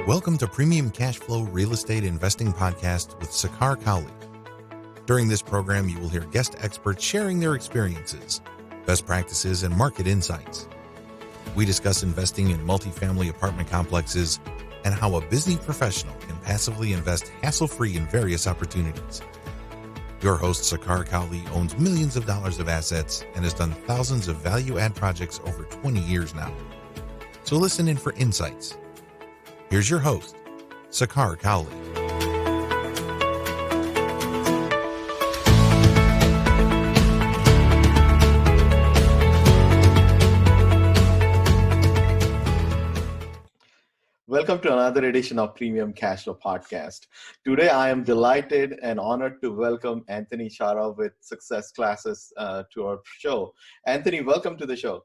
Welcome to Premium Cashflow Real Estate Investing Podcast with Sakar Cowley. During this program, you will hear guest experts sharing their experiences, best practices, and market insights. We discuss investing in multifamily apartment complexes and how a busy professional can passively invest hassle-free in various opportunities. Your host, Sakar Cowley, owns millions of dollars of assets and has done thousands of value-add projects over 20 years now. So listen in for insights. Here's your host, Sakar Cowley. Welcome to another edition of Premium Cashflow Podcast. Today, I am delighted and honored to welcome Anthony Chara with Success Classes to our show. Anthony, welcome to the show.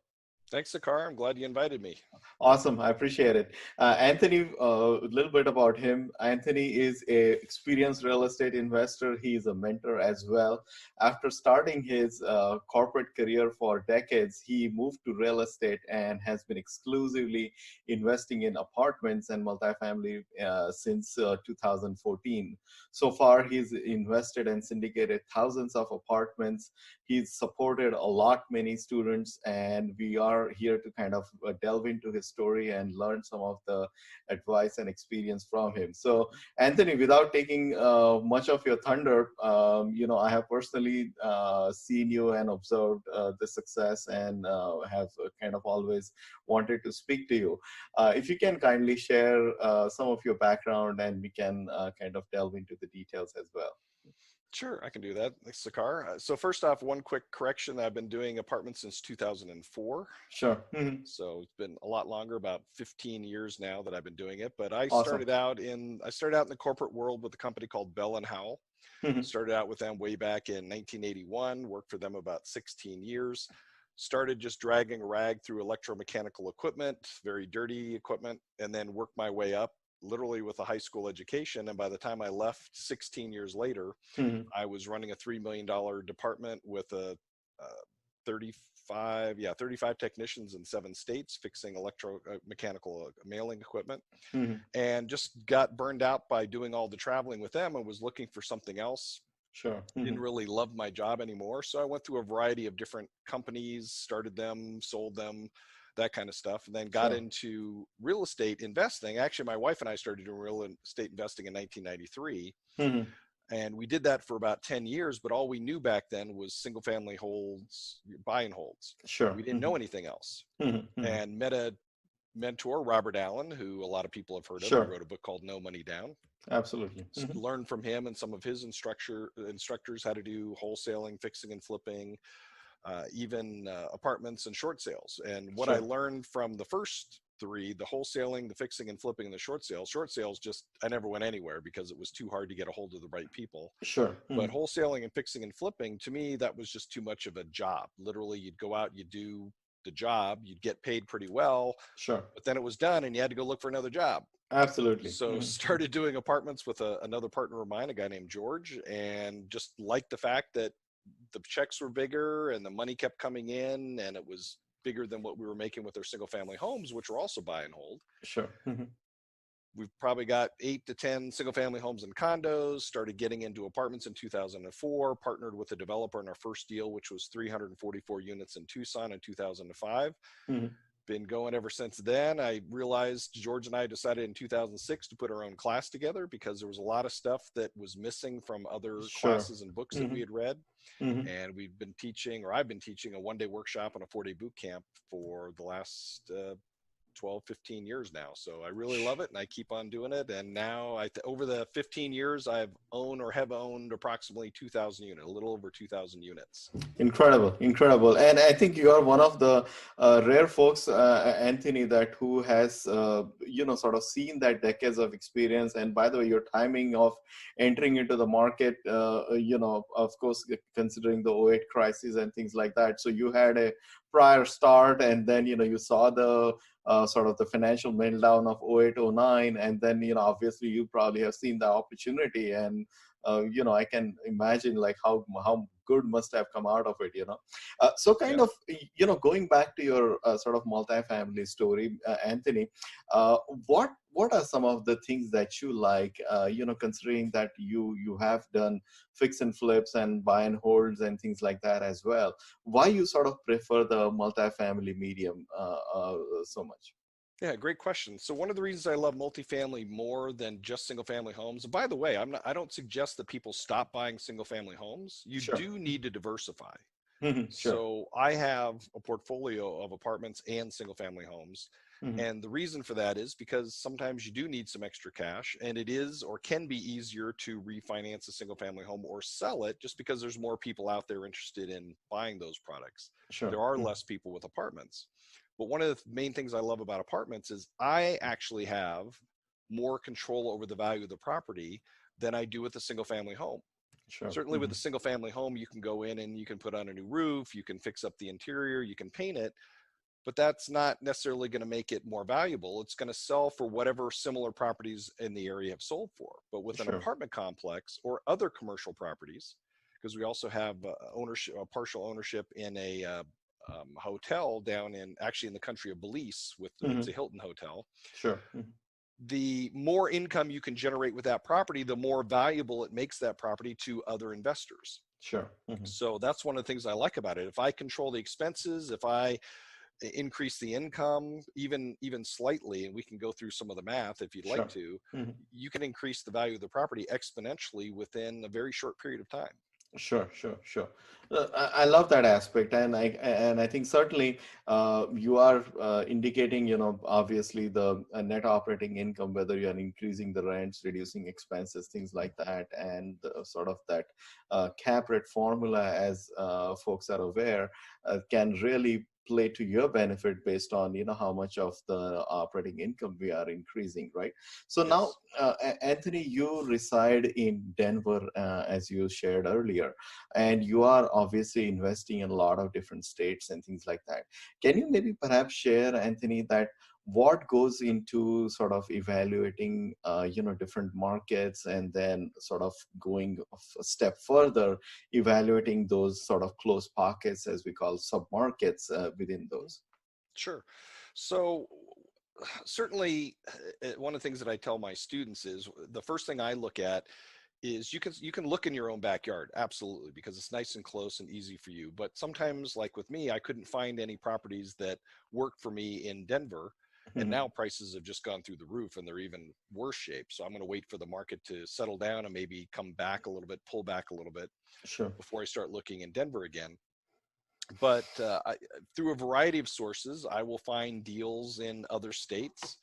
Thanks, Sakar. I'm glad you invited me. Awesome. I appreciate it. Anthony, a little bit about him. Anthony is an experienced real estate investor. He is a mentor as well. After starting his corporate career for decades, he moved to real estate and has been exclusively investing in apartments and multifamily since 2014. So far, he's invested and syndicated thousands of apartments. He's supported many students, and we are here to kind of delve into his story and learn some of the advice and experience from him. So, Anthony, without taking much of your thunder, I have personally seen you and observed the success and have kind of always wanted to speak to you. If you can kindly share some of your background, and we can kind of delve into the details as well. Sure, I can do that. Thanks, Sakar. So first off, one quick correction. I've been doing apartments since 2004. Sure. Mm-hmm. So it's been a lot longer, about 15 years now that I've been doing it. But I Awesome. started out in the corporate world with a company called Bell and Howell. Mm-hmm. Started out with them way back in 1981, worked for them about 16 years. Started just dragging a rag through electromechanical equipment, very dirty equipment, and then worked my way up literally with a high school education. And by the time I left 16 years later, Mm-hmm. I was running a $3 million department with a 35 technicians in 7 states fixing electromechanical mailing equipment, Mm-hmm. and just got burned out by doing all the traveling with them and was looking for something else. Sure. Mm-hmm. Didn't really love my job anymore. So I went through a variety of different companies, started them, sold them, that kind of stuff, and then got Sure. into real estate investing. Actually, my wife and I started doing real estate investing in 1993. Mm-hmm. And we did that for about 10 years, but all we knew back then was single family holds, buy and holds. Sure. We didn't know anything else. Mm-hmm. And met a mentor, Robert Allen, who a lot of people have heard of. Sure. He wrote a book called No Money Down. Absolutely. Mm-hmm. Learned from him and some of his instructors how to do wholesaling, fixing and flipping, even apartments and short sales. And what Sure. I learned from the first 3, the wholesaling, the fixing and flipping, and the short sales just, I never went anywhere because it was too hard to get a hold of the right people. Sure. Mm-hmm. But wholesaling and fixing and flipping, to me, that was just too much of a job. Literally, you'd go out, you'd do the job, you'd get paid pretty well, Sure. but then it was done and you had to go look for another job. Absolutely. So Mm-hmm. started doing apartments with another partner of mine, a guy named George, and just liked the fact that the checks were bigger and the money kept coming in, and it was bigger than what we were making with our single family homes, which were also buy and hold. Sure. Mm-hmm. We've probably got 8 to 10 single family homes and condos, started getting into apartments in 2004, partnered with a developer in our first deal, which was 344 units in Tucson in 2005. Mm-hmm. Been going ever since then. I realized George and I decided in 2006 to put our own class together because there was a lot of stuff that was missing from other Sure. classes and books Mm-hmm. that we had read. Mm-hmm. And I've been teaching a 1-day workshop and a 4-day boot camp for the last 12, 15 years now. So I really love it and I keep on doing it. And now over the 15 years, have owned approximately 2,000 units, a little over 2,000 units. Incredible. And I think you are one of the rare folks, Anthony, who has, sort of seen that decades of experience. And by the way, your timing of entering into the market, of course, considering the 08 crisis and things like that. So you had a prior start, and then, you saw the sort of the financial meltdown of 08, 09. And then, obviously you probably have seen the opportunity, and, I can imagine like how good must have come out of it, you know. So kind Yeah. of, you know, going back to your sort of multifamily story, Anthony, what are some of the things that you like, you know, considering that you have done fix and flips and buy and holds and things like that as well? Why you sort of prefer the multifamily medium so much? Yeah, great question. So one of the reasons I love multifamily more than just single family homes, and by the way, I don't suggest that people stop buying single family homes. You Sure. do need to diversify. Sure. So I have a portfolio of apartments and single family homes. Hmm. And the reason for that is because sometimes you do need some extra cash, and it is or can be easier to refinance a single family home or sell it just because there's more people out there interested in buying those products. Sure. There are less people with apartments. But one of the main things I love about apartments is I actually have more control over the value of the property than I do with a single family home. Sure. Certainly with a single family home, you can go in and you can put on a new roof, you can fix up the interior, you can paint it, but that's not necessarily going to make it more valuable. It's going to sell for whatever similar properties in the area have sold for. But with an Sure. apartment complex or other commercial properties, because we also have ownership, partial ownership in a hotel down in actually in the country of Belize with it's a Hilton hotel. Sure. The more income you can generate with that property, the more valuable it makes that property to other investors. Sure. So that's one of the things I like about it. If I control the expenses, if I increase the income even slightly, and we can go through some of the math if you'd Sure. like to, you can increase the value of the property exponentially within a very short period of time. Sure, sure, sure. I love that aspect, and I think certainly you are indicating, you know, obviously the net operating income, whether you are increasing the rents, reducing expenses, things like that, and sort of that cap rate formula, as folks are aware, can really play to your benefit based on, you know, how much of the operating income we are increasing, right? So now, Yes. Anthony, you reside in Denver, as you shared earlier, and you are obviously investing in a lot of different states and things like that. Can you maybe perhaps share, Anthony, that what goes into sort of evaluating, you know, different markets, and then sort of going a step further, evaluating those sort of close pockets, as we call submarkets, within those? Sure. So certainly one of the things that I tell my students is the first thing I look at is you can look in your own backyard, absolutely, because it's nice and close and easy for you. But sometimes, like with me, I couldn't find any properties that worked for me in Denver, and now prices have just gone through the roof and they're even worse shape. So I'm going to wait for the market to settle down and maybe come back a little bit, pull back a little bit Sure. before I start looking in Denver again. But through a variety of sources, I will find deals in other states.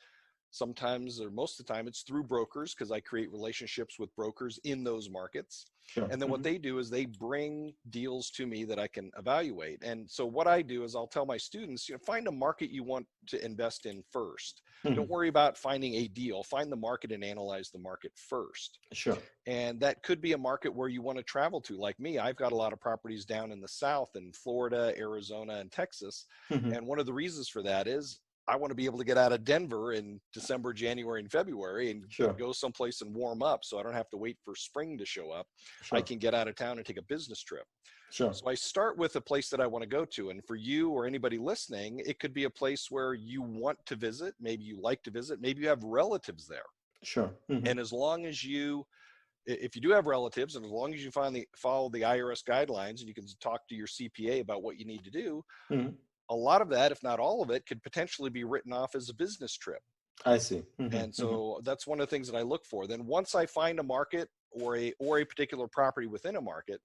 Sometimes, or most of the time, it's through brokers because I create relationships with brokers in those markets. Sure. And then what they do is they bring deals to me that I can evaluate. And so what I do is I'll tell my students, you know, find a market you want to invest in first. Don't worry about finding a deal. Find the market and analyze the market first. Sure. And that could be a market where you want to travel to. Like me, I've got a lot of properties down in the South in Florida, Arizona, and Texas. And one of the reasons for that is I want to be able to get out of Denver in December, January, and February and Sure. go someplace and warm up so I don't have to wait for spring to show up. Sure. I can get out of town and take a business trip. Sure. So I start with a place that I want to go to. And for you or anybody listening, it could be a place where you want to visit. Maybe you like to visit. Maybe you have relatives there. Sure. And as long as if you do have relatives, and as long as you follow the IRS guidelines and you can talk to your CPA about what you need to do, a lot of that, if not all of it, could potentially be written off as a business trip. I see. And so that's one of the things that I look for. Then once I find a market or a particular property within a market,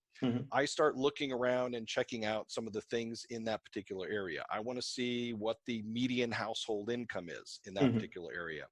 I start looking around and checking out some of the things in that particular area. I want to see what the median household income is in that particular area.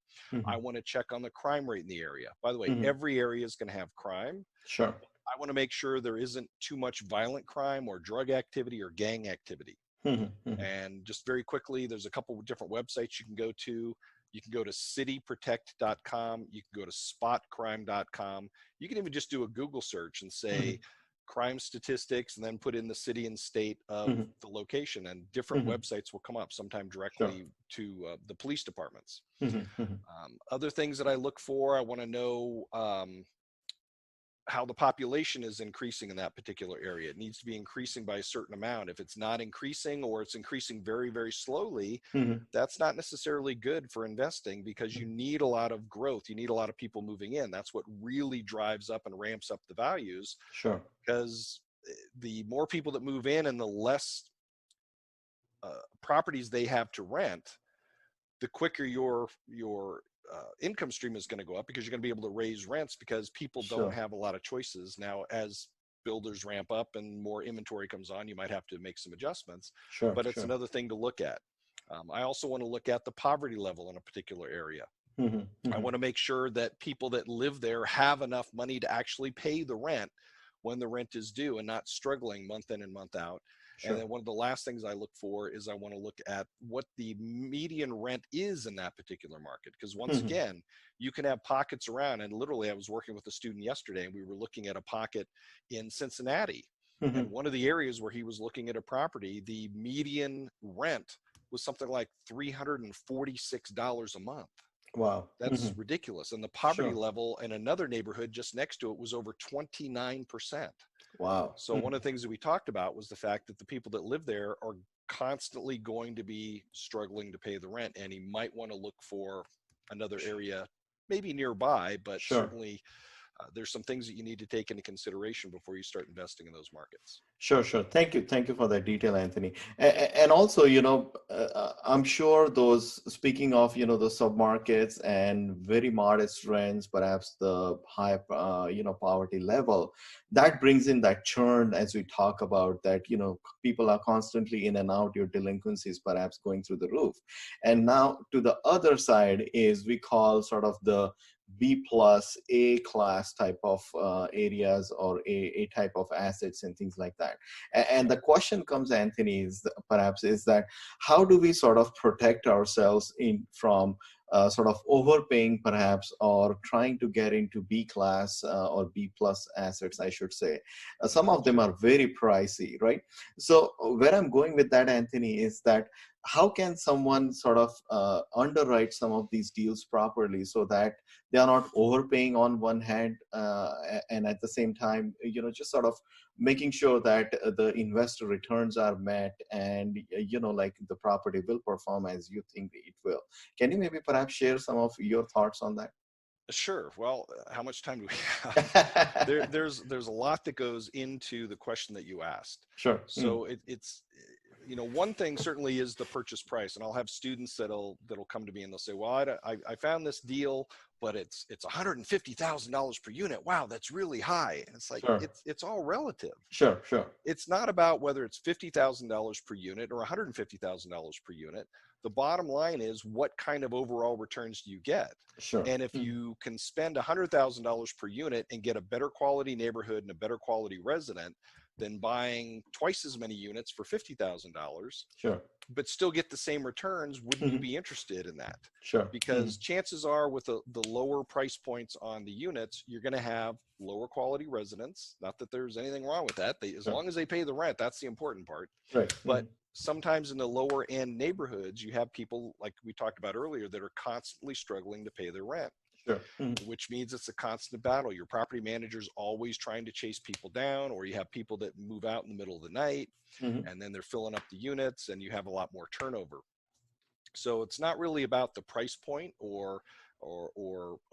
I want to check on the crime rate in the area. By the way, every area is going to have crime. Sure. I want to make sure there isn't too much violent crime or drug activity or gang activity. And just very quickly, there's a couple of different websites you can go to. You can go to cityprotect.com. You can go to spotcrime.com. You can even just do a Google search and say crime statistics and then put in the city and state of the location, and different websites will come up, sometime directly to the police departments. Other things that I look for, I want to know how the population is increasing in that particular area. It needs to be increasing by a certain amount. If it's not increasing, or it's increasing very, very slowly, that's not necessarily good for investing, because you need a lot of growth. You need a lot of people moving in. That's what really drives up and ramps up the values. Sure. Because the more people that move in and the less properties they have to rent, the quicker your income stream is going to go up, because you're going to be able to raise rents, because people don't have a lot of choices. Now, as builders ramp up and more inventory comes on, you might have to make some adjustments, but it's another thing to look at. I also want to look at the poverty level in a particular area. I want to make sure that people that live there have enough money to actually pay the rent when the rent is due, and not struggling month in and month out. And then one of the last things I look for is I want to look at what the median rent is in that particular market. Because once again, you can have pockets around. And literally, I was working with a student yesterday, and we were looking at a pocket in Cincinnati. And one of the areas where he was looking at a property, the median rent was something like $346 a month. Wow. That's ridiculous. And the poverty level in another neighborhood just next to it was over 29%. Wow. So one of the things that we talked about was the fact that the people that live there are constantly going to be struggling to pay the rent, and he might want to look for another area, maybe nearby, but certainly there's some things that you need to take into consideration before you start investing in those markets. Sure. Thank you for that detail, Anthony. And also, I'm sure speaking of, those submarkets and very modest rents, perhaps the high, poverty level, that brings in that churn, as we talk about, that, people are constantly in and out, your delinquencies perhaps going through the roof. And now to the other side is, we call sort of the B plus A class type of areas, or a type of assets and things like that. And the question comes, Anthony, is that how do we sort of protect ourselves from sort of overpaying perhaps, or trying to get into B class or B plus assets, I should say. Some of them are very pricey, right? So where I'm going with that, Anthony, is that how can someone sort of underwrite some of these deals properly, so that they are not overpaying on one hand, and at the same time, just sort of making sure that the investor returns are met, and, like the property will perform as you think it will. Can you maybe perhaps share some of your thoughts on that? Sure. Well, how much time do we have? There's a lot that goes into the question that you asked. Sure. So it's one thing certainly is the purchase price, and I'll have students that'll come to me and they'll say, well, I found this deal, but it's $150,000 per unit. Wow, that's really high. And it's like, it's all relative. Sure. It's not about whether it's $50,000 per unit or $150,000 per unit. The bottom line is, what kind of overall returns do you get? Sure. And if you can spend $100,000 per unit and get a better quality neighborhood and a better quality resident than buying twice as many units for $50,000, but still get the same returns, wouldn't you be interested in that? Sure. Because chances are, with the lower price points on the units, you're going to have lower quality residents. Not that there's anything wrong with that. As long as they pay the rent, that's the important part. Right. But sometimes in the lower end neighborhoods, you have people, like we talked about earlier, that are constantly struggling to pay their rent. Sure. Which means it's a constant battle. Your property manager's always trying to chase people down, or you have people that move out in the middle of the night, and then they're filling up the units, and you have a lot more turnover. So it's not really about the price point or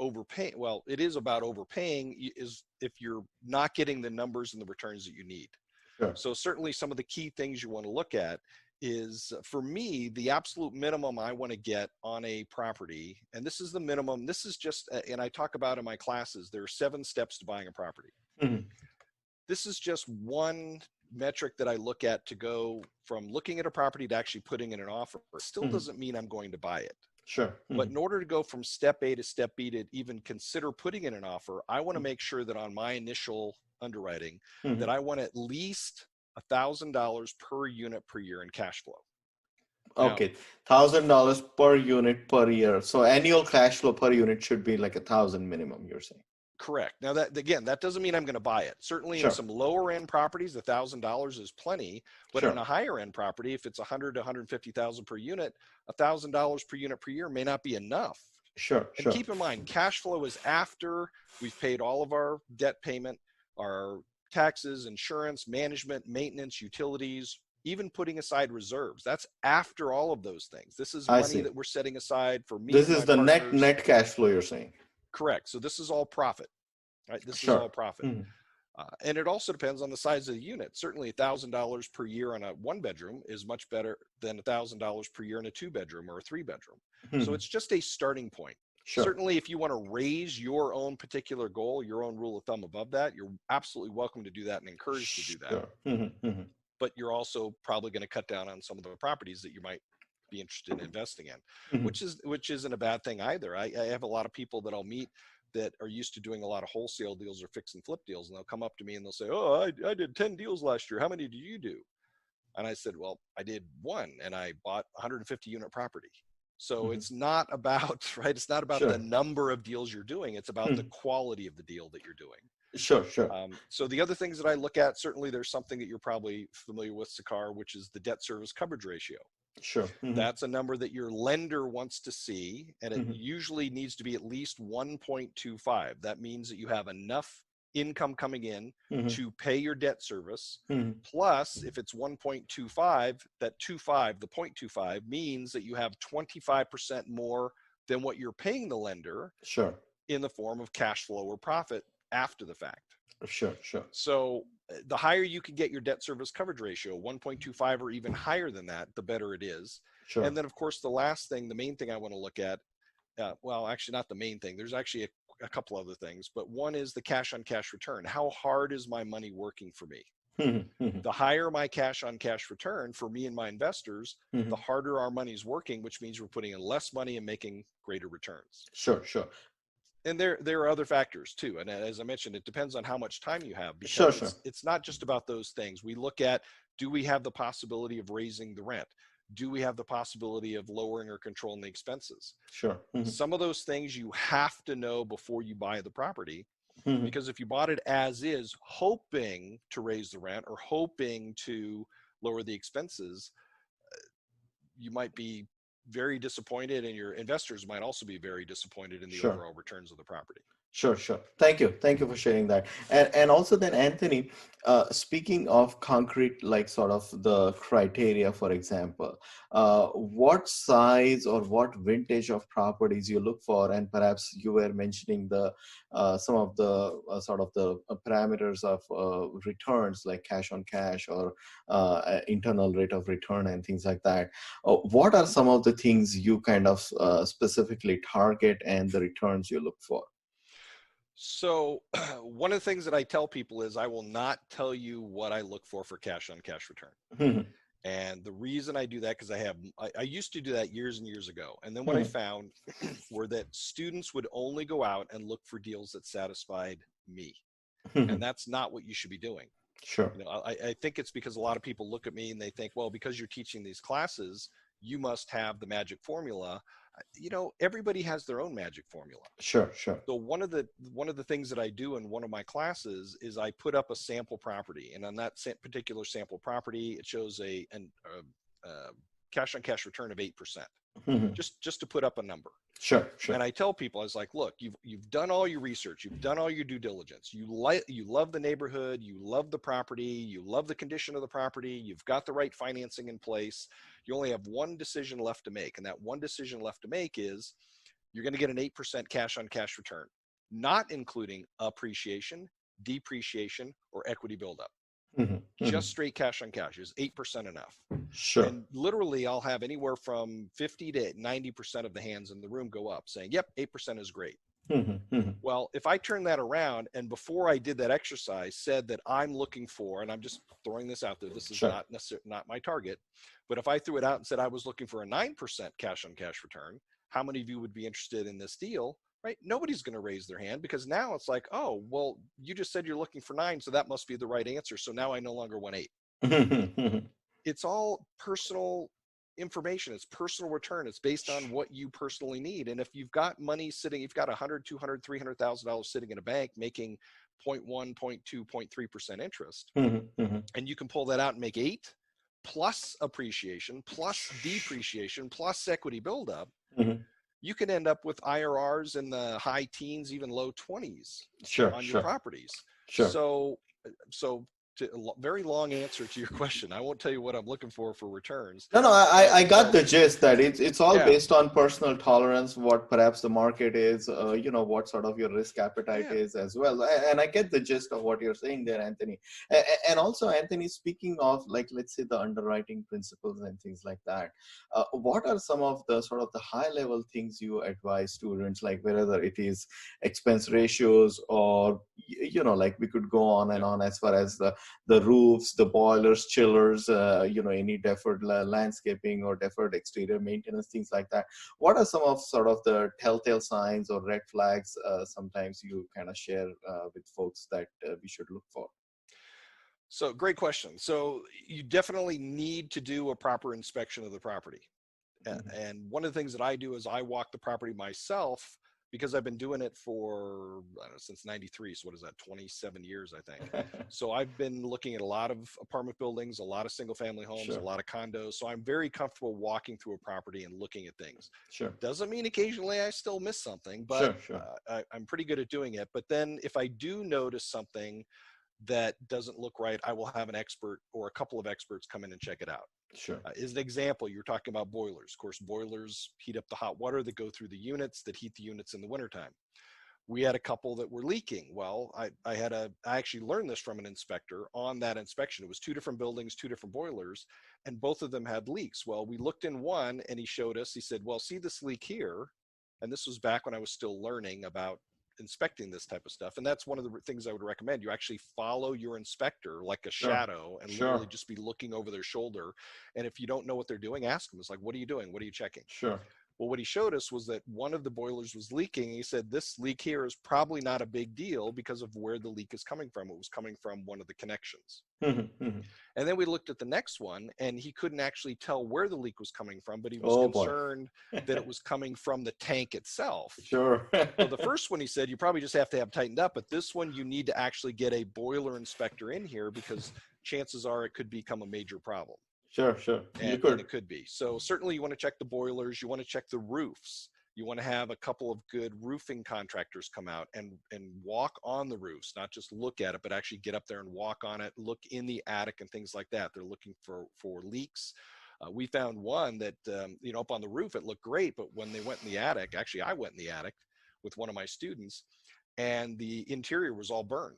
overpaying. Well, it is about overpaying, is if you're not getting the numbers and the returns that you need. Sure. So certainly some of the key things you want to look at is, for me, the absolute minimum I want to get on a property, and this is the minimum, this is just, and I talk about in my classes, there are 7 steps to buying a property. This is just one metric that I look at to go from looking at a property to actually putting in an offer. It still doesn't mean I'm going to buy it. Sure. But in order to go from step A to step B to even consider putting in an offer, I want to make sure that on my initial underwriting, that I want at least $1,000 per unit per year in cash flow. Okay, $1,000 per unit per year. So annual cash flow per unit should be like 1,000 minimum, you're saying? Correct. Now that doesn't mean I'm going to buy it. Certainly in some lower end properties, $1,000 is plenty. But in a higher end property, if it's $100,000 to $150,000 per unit, $1,000 per unit per year may not be enough. Sure, And sure. keep in mind, cash flow is after we've paid all of our debt payment, our taxes, insurance, management, maintenance, utilities, even putting aside reserves. That's after all of those things. This is I money see. that we're setting aside for me This and is my the partners. net cash flow you're saying. Correct. So this is all profit, right? This is Sure. all profit. Mhm. And it also depends on the size of the unit. Certainly $1,000 per year on a 1-bedroom is much better than $1,000 per year in a 2-bedroom or a 3-bedroom. So Mhm. it's just a starting point. Sure. Certainly, if you want to raise your own particular goal, your own rule of thumb above that, you're absolutely welcome to do that and encouraged to do that. Sure. Mhm, mhm. But you're also probably going to cut down on some of the properties that you might be interested in investing in, Mhm. which isn't a bad thing either. I have a lot of people that I'll meet that are used to doing a lot of wholesale deals or fix and flip deals, and they'll come up to me and they'll say, "Oh, I did 10 deals last year. How many did you do?" And I said, "Well, I did one, and I bought 150 unit property." So Mhm. it's not about, right? It's not about Sure. the number of deals you're doing. It's about the quality of the deal that you're doing. Sure, sure. So the other things that I look at, certainly there's something that you're probably familiar with, Sakar, which is the debt service coverage ratio. Sure. Mhm. That's a number that your lender wants to see, and it Mhm. usually needs to be at least 1.25. That means that you have enough income coming in Mhm. to pay your debt service. Mhm. Plus, if it's 1.25, that 25, the 0.25 means that you have 25% more than what you're paying the lender Sure. in the form of cash flow or profit after the fact. Sure, sure. So the higher you can get your debt service coverage ratio, 1.25 or even higher than that, the better it is. Sure. And then, of course, the last thing, the main thing I want to look at, well, actually not the main thing. There's actually a couple other things, but one is the cash on cash return. How hard is my money working for me? Mhm. Mhm. The higher my cash on cash return for me and my investors, Mhm. the harder our money's working, which means we're putting in less money and making greater returns. Sure, sure. And there are other factors too. And as I mentioned, it depends on how much time you have, Sure, because sure. it's not just about those things. We look at, do we have the possibility of raising the rent? Do we have the possibility of lowering or controlling the expenses? Sure. Mhm. Some of those things you have to know before you buy the property, Mhm. because if you bought it as is, hoping to raise the rent or hoping to lower the expenses, you might be very disappointed, and your investors might also be very disappointed in the Sure. overall returns of the property. Sure, sure. Thank you. Thank you for sharing that. And also then, Anthony, speaking of concrete, like sort of the criteria, for example, what size or what vintage of properties you look for, and perhaps you were mentioning the some of the sort of the parameters of returns, like cash on cash or internal rate of return and things like that. What are some of the things you kind of specifically target and the returns you look for? So one of the things that I tell people is I will not tell you what I look for cash on cash return. Mhm. And the reason I do that, because I used to do that years and years ago. And then what I found were that students would only go out and look for deals that satisfied me. And that's not what you should be doing. Sure. You know, I think it's because a lot of people look at me and they think, well, because you're teaching these classes, you must have the magic formula. You know, everybody has their own magic formula. Sure, sure. So one of the things that I do in one of my classes is I put up a sample property, and on that particular sample property, it shows a cash on cash return of 8%, Mhm. just to put up a number. Sure, sure. And I tell people, I was like, look, you've done all your research, you've done all your due diligence, you love the neighborhood, you love the property, you love the condition of the property, you've got the right financing in place. You only have one decision left to make, and that one decision left to make is you're going to get an 8% cash on cash return, not including appreciation, depreciation, or equity buildup. Mhm. Just straight cash on cash. Is 8% enough? Sure. And literally, I'll have anywhere from 50 to 90% of the hands in the room go up saying, yep, 8% is great. Mhm. Mhm. Well, if I turn that around, and before I did that exercise said that I'm looking for, and I'm just throwing this out there, this is Sure. not necessarily not my target, but if I threw it out and said I was looking for a 9% cash on cash return, how many of you would be interested in this deal? Right? Nobody's going to raise their hand, because now it's like, oh, well, you just said you're looking for 9, so that must be the right answer. So now I no longer want 8. Mhm. Mhm. It's all personal information. It's personal return. It's based on what you personally need. And if you've got money sitting, you've got $100, $200, $300,000 sitting in a bank making 0.1, 0.2, 0.3% interest, Mhm. Mhm. and you can pull that out and make 8 plus appreciation plus depreciation plus equity buildup, Mhm. you can end up with IRRs in the high teens, even low 20s Sure, on your sure, properties. sure. So very long answer to your question. I won't tell you what I'm looking for returns. No, I got the gist that it's all based on personal tolerance, what perhaps the market is, what sort of your risk appetite is as well. And I get the gist of what you're saying there, Anthony. And also, Anthony, speaking of, like, let's say the underwriting principles and things like that, what are some of the sort of the high level things you advise students, like whether it is expense ratios or, like we could go on and on as far as the roofs, the boilers, chillers, any deferred landscaping or deferred exterior maintenance, things like that. What are some of sort of the telltale signs or red flags sometimes you kind of share with folks that we should look for? So great question. So you definitely need to do a proper inspection of the property. And one of the things that I do is I walk the property myself, because I've been doing it for, I don't know, since 93. So what is that? 27 years, I think. So I've been looking at a lot of apartment buildings, a lot of single family homes, a lot of condos. So I'm very comfortable walking through a property and looking at things. Sure. Doesn't mean occasionally I still miss something, but I'm pretty good at doing it. But then if I do notice something that doesn't look right, I will have an expert or a couple of experts come in and check it out. Sure. As an example, you're talking about boilers. Of course, boilers heat up the hot water that go through the units that heat the units in the wintertime. We had a couple that were leaking. Well, I actually learned this from an inspector on that inspection. It was 2 different buildings, 2 different boilers, and both of them had leaks. Well, we looked in one and he showed us, he said, well, see this leak here? And this was back when I was still learning about inspecting this type of stuff. And that's one of the things I would recommend. You actually follow your inspector like a shadow and literally just be looking over their shoulder. And if you don't know what they're doing, ask them. It's like, what are you doing? What are you checking? Sure. Well, what he showed us was that one of the boilers was leaking. He said, this leak here is probably not a big deal because of where the leak is coming from. It was coming from one of the connections. And then we looked at the next one and he couldn't actually tell where the leak was coming from, but he was concerned that it was coming from the tank itself. Sure. So the first one, he said, you probably just have to have tightened up, but this one, you need to actually get a boiler inspector in here because chances are it could become a major problem. Sure. And it could be. So certainly you want to check the boilers. You want to check the roofs. You want to have a couple of good roofing contractors come out and walk on the roofs, not just look at it, but actually get up there and walk on it, look in the attic and things like that. They're looking for leaks. We found one that, up on the roof, it looked great, but when they went in the attic, actually I went in the attic with one of my students and the interior was all burned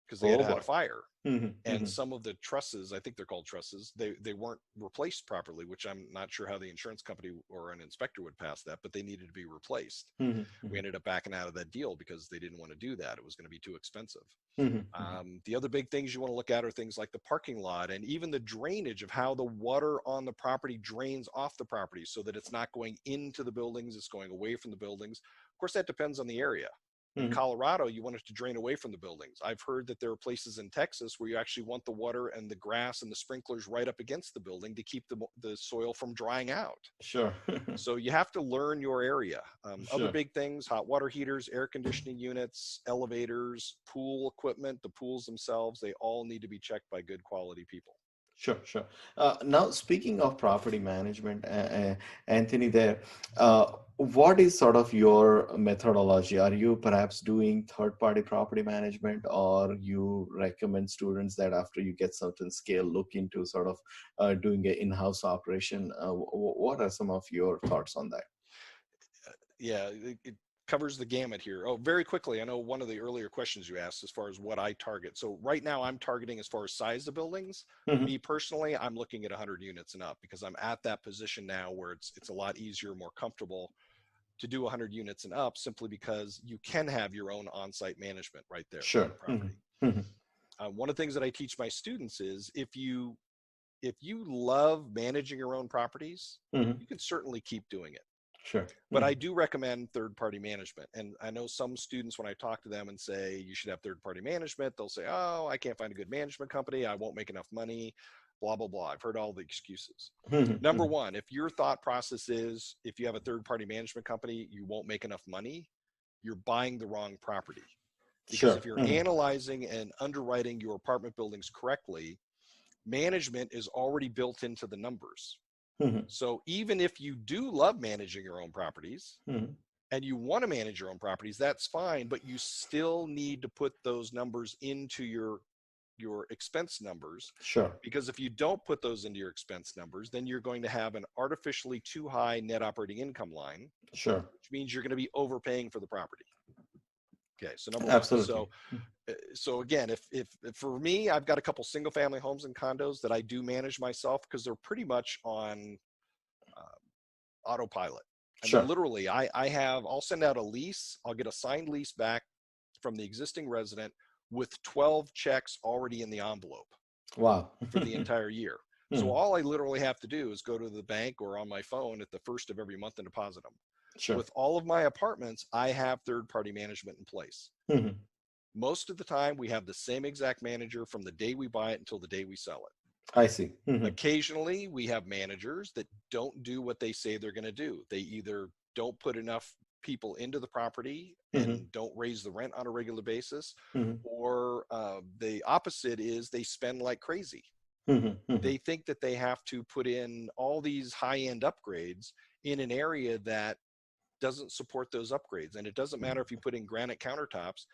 because they had a fire. And some of the trusses, I think they're called trusses, they weren't replaced properly, which I'm not sure how the insurance company or an inspector would pass that, but they needed to be replaced. We ended up backing out of that deal because they didn't want to do that. It was going to be too expensive. The other big things you want to look at are things like the parking lot and even the drainage of how the water on the property drains off the property so that it's not going into the buildings, it's going away from the buildings. Of course, that depends on the area. In Colorado, you want it to drain away from the buildings. I've heard that there are places in Texas where you actually want the water and the grass and the sprinklers right up against the building to keep the soil from drying out. Sure. So you have to learn your area. Other big things, hot water heaters, air conditioning units, elevators, pool equipment, the pools themselves, they all need to be checked by good quality people. Sure. Now, speaking of property management, Anthony, what is sort of your methodology? Are you perhaps doing third-party property management, or you recommend students that after you get certain scale, look into sort of doing an in-house operation? What are some of your thoughts on that? It covers the gamut here. Oh, very quickly, I know one of the earlier questions you asked as far as what I target. So right now I'm targeting as far as size of buildings. Me personally, I'm looking at 100 units and up because I'm at that position now where it's a lot easier, more comfortable to do 100 units and up simply because you can have your own on-site management right there on the property. One of the things that I teach my students is if you love managing your own properties, you can certainly keep doing it. Sure. But I do recommend third-party management. And I know some students, when I talk to them and say, you should have third-party management, they'll say, oh, I can't find a good management company. I won't make enough money, blah, blah, blah. I've heard all the excuses. Number one, if your thought process is, if you have a third-party management company, you won't make enough money, you're buying the wrong property. Because if you're analyzing and underwriting your apartment buildings correctly, management is already built into the numbers. Mhm. So even if you do love managing your own properties Mhm. and you want to manage your own properties, that's fine, but you still need to put those numbers into your expense numbers, Sure. because if you don't put those into your expense numbers, then you're going to have an artificially too high net operating income line, Sure. which means you're going to be overpaying for the property. Okay, so number one. Absolutely. So again, if for me, I've got a couple single family homes and condos that I do manage myself because they're pretty much on autopilot. I mean, Sure. literally, I'll send out a lease, I'll get a signed lease back from the existing resident with 12 checks already in the envelope Wow. for the entire year. So Mhm. all I literally have to do is go to the bank or on my phone at the first of every month and deposit them. Sure. With all of my apartments, I have third-party management in place. Mhm. Most of the time, we have the same exact manager from the day we buy it until the day we sell it. I see. Mhm. Occasionally, we have managers that don't do what they say they're going to do. They either don't put enough people into the property Mhm. and don't raise the rent on a regular basis, Mhm. or the opposite is they spend like crazy. Mhm. Mhm. They think that they have to put in all these high-end upgrades in an area that doesn't support those upgrades. And it doesn't matter if you put in granite countertops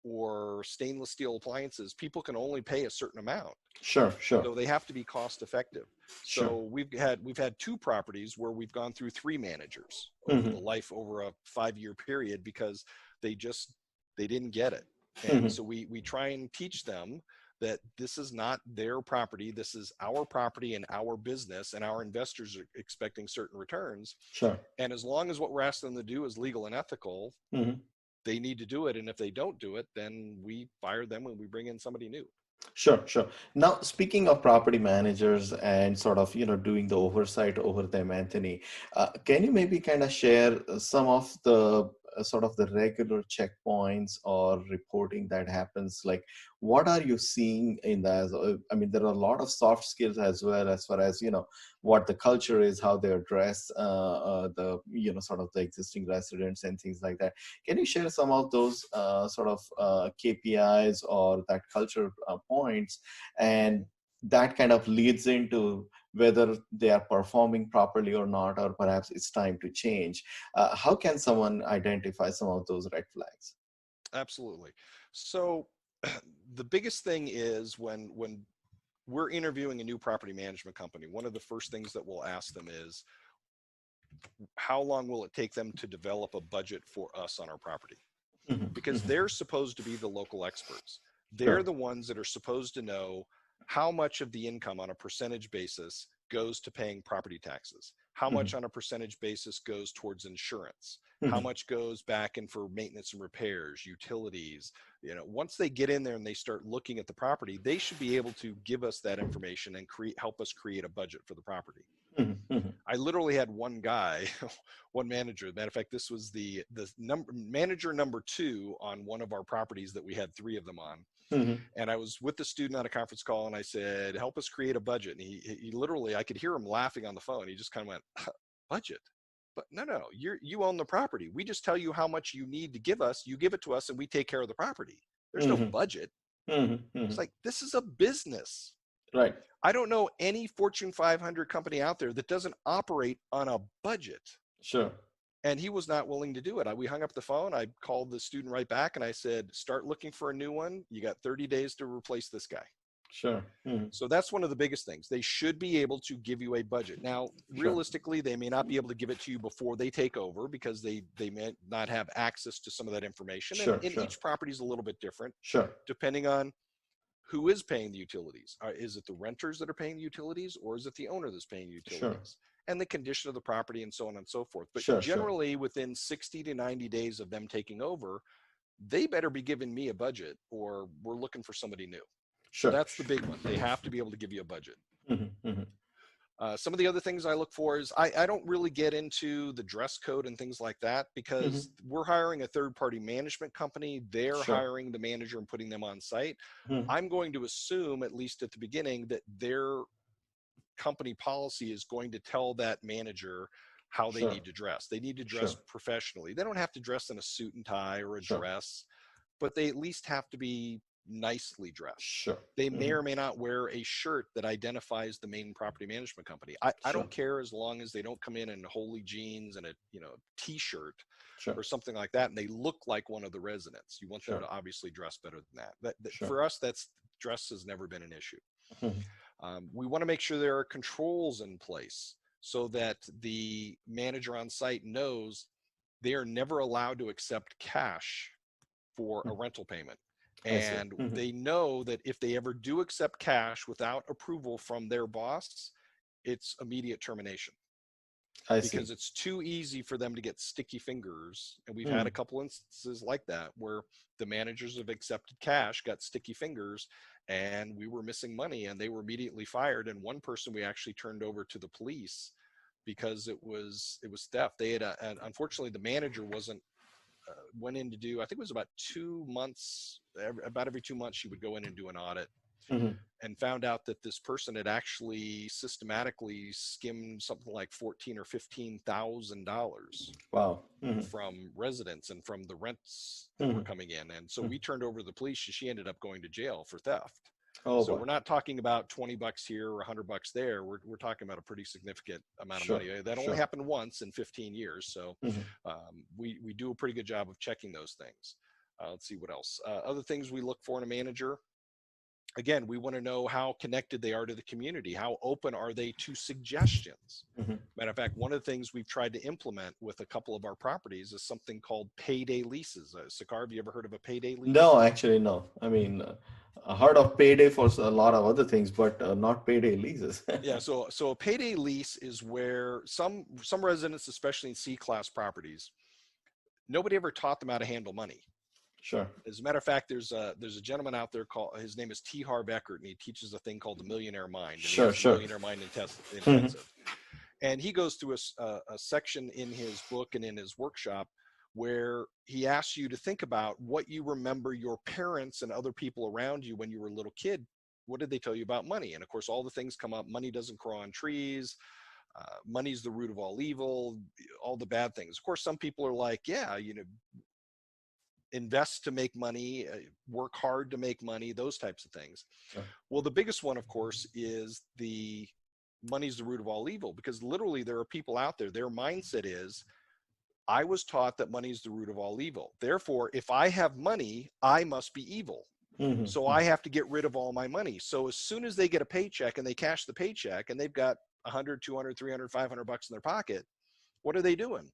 or stainless steel appliances, people can only pay a certain amount. Sure. Sure. So they have to be cost effective. Sure. So we've had two properties where we've gone through three managers over Mhm. over a 5-year period because they didn't get it. And Mhm. so we try and teach them that this is not their property. This is our property and our business, and our investors are expecting certain returns. Sure. And as long as what we're asking them to do is legal and ethical, Mhm. they need to do it. And if they don't do it, then we fire them when we bring in somebody new. Sure, sure. Now, speaking of property managers and sort of, doing the oversight over them, Anthony, can you maybe kind of share some of the sort of the regular checkpoints or reporting that happens? Like, what are you seeing in that? I mean, there are a lot of soft skills as well, as far as, what the culture is, how they address sort of the existing residents and things like that. Can you share some of those sort of KPIs or that culture points, and that kind of leads into whether they are performing properly or not, or perhaps it's time to change? How can someone identify some of those red flags? Absolutely. So the biggest thing is when we're interviewing a new property management company, one of the first things that we'll ask them is, how long will it take them to develop a budget for us on our property? Mhm, Because mhm. they're supposed to be the local experts. They're Sure. the ones that are supposed to know how much of the income on a percentage basis goes to paying property taxes, how much Mhm, on a percentage basis goes towards insurance, how mhm. much goes back in for maintenance and repairs, utilities. Once they get in there and they start looking at the property, they should be able to give us that information and help us create a budget for the property. Mhm, mhm. I literally had one guy, one manager. Matter of fact, this was the manager number 2 on one of our properties that we had 3 of them on. Mhm. And I was with the student on a conference call, and I said, "Help us create a budget." And he literally, I could hear him laughing on the phone. He just kind of went, "Budget? But no, you own the property. We just tell you how much you need to give us. You give it to us, and we take care of the property. There's no Mhm. budget." Mhm. It's Mhm. like, this is a business. Right. I don't know any Fortune 500 company out there that doesn't operate on a budget. Sure. And he was not willing to do it. We hung up the phone. I called the student right back and I said, "Start looking for a new one. You got 30 days to replace this guy." Sure. Mhm. So that's one of the biggest things. They should be able to give you a budget. Now, Sure. realistically, they may not be able to give it to you before they take over because they may not have access to some of that information. And, Sure. and Sure. each property is a little bit different Sure. depending on who is paying the utilities. Is it the renters that are paying the utilities, or is it the owner that's paying Sure. utilities? And the condition of the property, and so on and so forth. But Sure. Sure. generally, within 60 to 90 days of them taking over, they better be giving me a budget, or we're looking for somebody new. So Sure. that's the big one. They have to be able to give you a budget. Mhm. Mhm. Some of the other things I look for is I don't really get into the dress code and things like that because Mhm. we're hiring a third party management company. They're Sure. hiring the manager and putting them on site. Mhm. I'm going to assume, at least at the beginning, that their company policy is going to tell that manager how they Sure. need to dress. They need to dress Sure. professionally. They don't have to dress in a suit and tie or a Sure. dress, but they at least have to be nicely dressed. Sure. They may or may not wear a shirt that identifies the main property management company. I don't care as long as they don't come in holy jeans and a t-shirt or something like that, and they look like one of the residents. You want them to obviously dress better than that. For us, dress has never been an issue. We want to make sure there are controls in place so that the manager on site knows they are never allowed to accept cash for a rental payment. And they know that if they ever do accept cash without approval from their boss, it's immediate termination. Because it's too easy for them to get sticky fingers. And we've had a couple instances like that where the managers have accepted cash, got sticky fingers, and we were missing money and they were immediately fired. And one person we actually turned over to the police because it was theft. They had unfortunately the manager went in to do, I think it was about 2 months, about every 2 months she would go in and do an audit, and found out that this person had actually systematically skimmed something like $14,000 or $15,000 from residents and from the rents that were coming in. And so we turned over to the police and she ended up going to jail for theft. So we're not talking about $20 here or $100 there. We're talking about a pretty significant amount of money. That only happened once in 15 years. So we do a pretty good job of checking those things. Let's see what else. Other things we look for in a manager. Again, we want to know how connected they are to the community. How open are they to suggestions? Matter of fact, one of the things we've tried to implement with a couple of our properties is something called payday leases. Sakar, have you ever heard of a payday lease? No, actually, no. I mean, I heard of payday for a lot of other things, but not payday leases. Yeah, so a payday lease is where some residents, especially in C-class properties, nobody ever taught them how to handle money. Sure. As a matter of fact, there's a gentleman out there his name is T. Harv Eckert, and he teaches a thing called the Millionaire Mind. Millionaire Mind Intensive. And he goes through a section in his book and in his workshop where he asks you to think about what you remember your parents and other people around you when you were a little kid. What did they tell you about money? And of course, all the things come up. Money doesn't grow on trees. Money's the root of all evil, all the bad things. Of course, some people are like, yeah, invest to make money, work hard to make money, those types of things. Well, the biggest one, of course, is the money's the root of all evil, because literally there are people out there, their mindset is, I was taught that money is the root of all evil. Therefore, if I have money, I must be evil. So I have to get rid of all my money. So as soon as they get a paycheck and they cash the paycheck and they've got 100, 200, 300, 500 bucks in their pocket, what are they doing?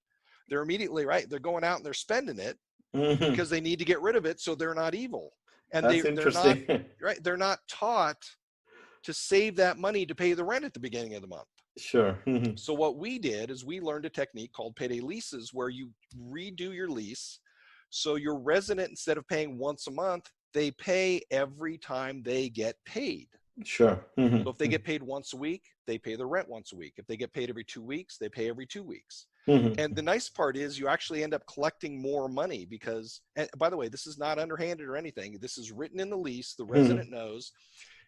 They're immediately, they're going out and they're spending it because they need to get rid of it so they're not evil. And they're not taught to save that money to pay the rent at the beginning of the month. Sure. So what we did is we learned a technique called payday leases, where you redo your lease. So your resident, instead of paying once a month, they pay every time they get paid. Sure. So if they get paid once a week, they pay the rent once a week. If they get paid every 2 weeks, they pay every 2 weeks. And the nice part is you actually end up collecting more money because, and by the way, this is not underhanded or anything. This is written in the lease. The resident knows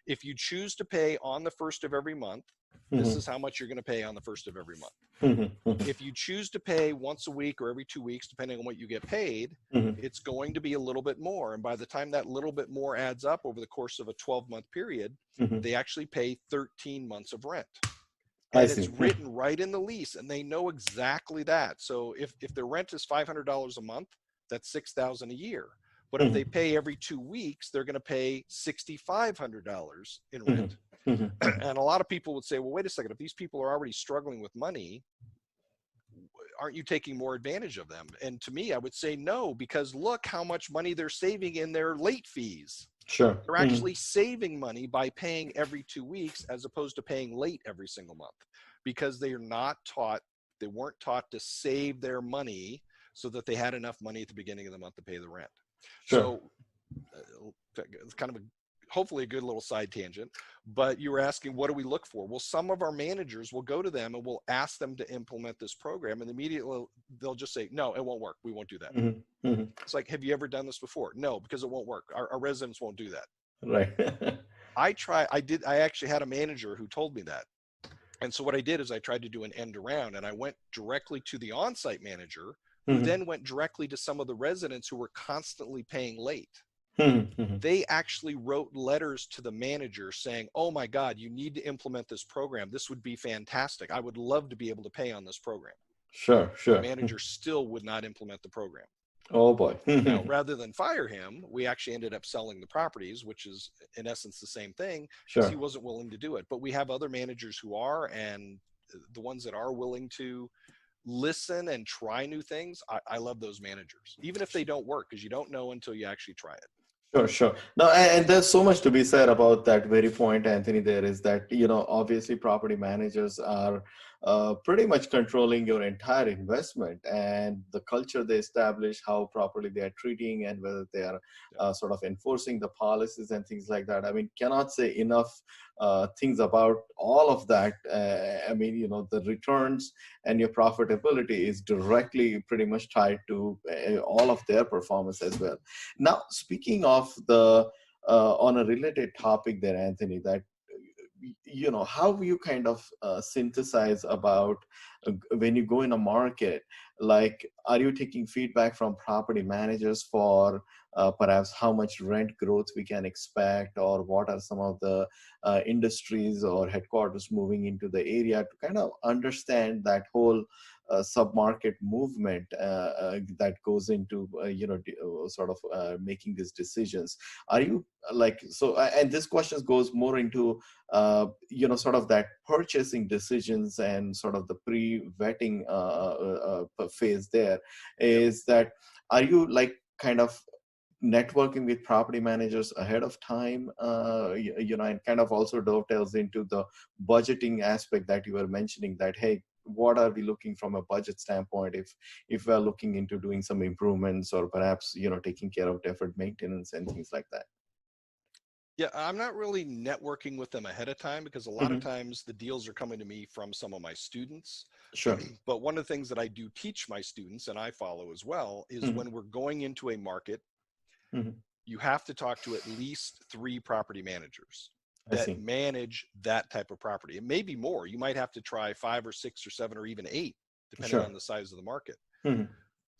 if you choose to pay on the first of every month, this is how much you're going to pay on the first of every month. If you choose to pay once a week or every 2 weeks, depending on what you get paid, it's going to be a little bit more. And by the time that little bit more adds up over the course of a 12-month period, they actually pay 13 months of rent. And it's written right in the lease, and they know exactly that. So if their rent is $500 a month, that's $6,000 a year. But if they pay every 2 weeks, they're going to pay $6,500 in rent. And a lot of people would say, well, wait a second, if these people are already struggling with money, aren't you taking more advantage of them? And to me, I would say no, because look how much money they're saving in their late fees. Sure. They're actually saving money by paying every 2 weeks as opposed to paying late every single month, because they weren't taught to save their money so that they had enough money at the beginning of the month to pay the rent. Sure. So it's kind of hopefully a good little side tangent, but you were asking, what do we look for? Well, some of our managers will go to them and we'll ask them to implement this program, and immediately they'll just say, no, it won't work. We won't do that. It's like, have you ever done this before? No, because it won't work. Our residents won't do that. Right. I actually had a manager who told me that. And so what I did is I tried to do an end around, and I went directly to the on-site manager, who then went directly to some of the residents who were constantly paying late. They actually wrote letters to the manager saying, oh my God, you need to implement this program. This would be fantastic. I would love to be able to pay on this program. Sure, The sure. manager still would not implement the program. Oh boy. Now, rather than fire him, we actually ended up selling the properties, which is in essence the same thing, because Sure. he wasn't willing to do it. But we have other managers who are, and the ones that are willing to listen and try new things, I love those managers, even if they don't work, because you don't know until you actually try it. Sure, sure. No, and there's so much to be said about that very point, Anthony. There is that, obviously property managers are pretty much controlling your entire investment and the culture they establish, how properly they are treating, and whether they are sort of enforcing the policies and things like that. I mean, cannot say enough things about all of that. I mean, the returns and your profitability is directly pretty much tied to all of their performance as well. Now, speaking of on a related topic there, Anthony, that how you kind of synthesize about when you go in a market, like, are you taking feedback from property managers for perhaps how much rent growth we can expect, or what are some of the industries or headquarters moving into the area, to kind of understand that whole sub-market movement that goes into sort of making these decisions? Are you and this question goes more into sort of that purchasing decisions and sort of the pre-vetting phase there, is that, are you like kind of networking with property managers ahead of time, and kind of also dovetails into the budgeting aspect that you were mentioning, that, hey, what are we looking from a budget standpoint if we're looking into doing some improvements, or perhaps taking care of deferred maintenance and things like that? Yeah, I'm not really networking with them ahead of time, because a lot of times the deals are coming to me from some of my students. Sure. But one of the things that I do teach my students, and I follow as well, is when we're going into a market, you have to talk to at least 3 property managers that manage that type of property. It may be more. You might have to try 5 or 6 or 7 or even 8, depending on the size of the market.